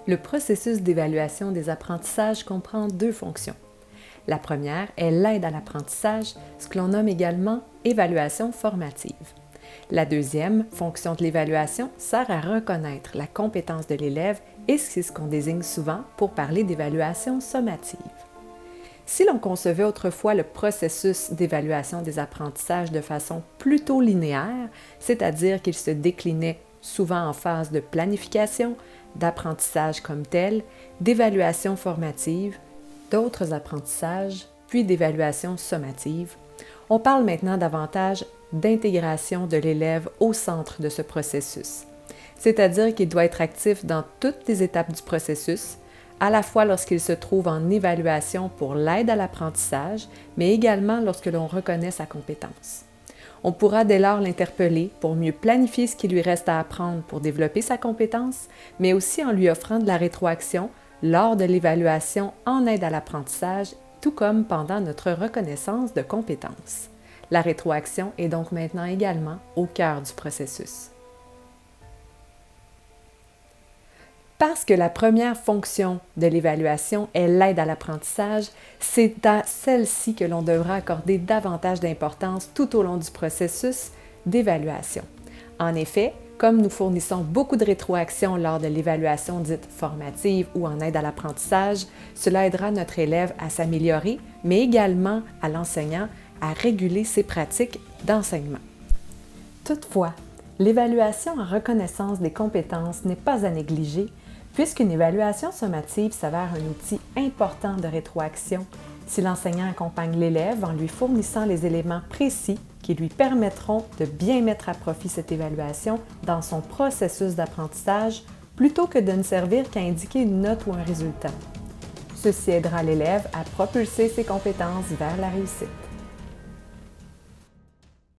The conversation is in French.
Le processus d'évaluation des apprentissages comprend deux fonctions. La première est l'aide à l'apprentissage, ce que l'on nomme également évaluation formative. La deuxième fonction de l'évaluation sert à reconnaître la compétence de l'élève et c'est ce qu'on désigne souvent pour parler d'évaluation sommative. Si l'on concevait autrefois le processus d'évaluation des apprentissages de façon plutôt linéaire, c'est-à-dire qu'il se déclinait souvent en phase de planification, d'apprentissage comme tel, d'évaluation formative, d'autres apprentissages, puis d'évaluation sommative, on parle maintenant davantage d'intégration de l'élève au centre de ce processus, c'est-à-dire qu'il doit être actif dans toutes les étapes du processus, à la fois lorsqu'il se trouve en évaluation pour l'aide à l'apprentissage, mais également lorsque l'on reconnaît sa compétence. On pourra dès lors l'interpeller pour mieux planifier ce qui lui reste à apprendre pour développer sa compétence, mais aussi en lui offrant de la rétroaction lors de l'évaluation en aide à l'apprentissage, tout comme pendant notre reconnaissance de compétences. La rétroaction est donc maintenant également au cœur du processus. Parce que la première fonction de l'évaluation est l'aide à l'apprentissage, c'est à celle-ci que l'on devra accorder davantage d'importance tout au long du processus d'évaluation. En effet, comme nous fournissons beaucoup de rétroactions lors de l'évaluation dite formative ou en aide à l'apprentissage, cela aidera notre élève à s'améliorer, mais également à l'enseignant à réguler ses pratiques d'enseignement. Toutefois, l'évaluation en reconnaissance des compétences n'est pas à négliger, puisqu'une évaluation sommative s'avère un outil important de rétroaction si l'enseignant accompagne l'élève en lui fournissant les éléments précis qui lui permettront de bien mettre à profit cette évaluation dans son processus d'apprentissage plutôt que de ne servir qu'à indiquer une note ou un résultat. Ceci aidera l'élève à propulser ses compétences vers la réussite.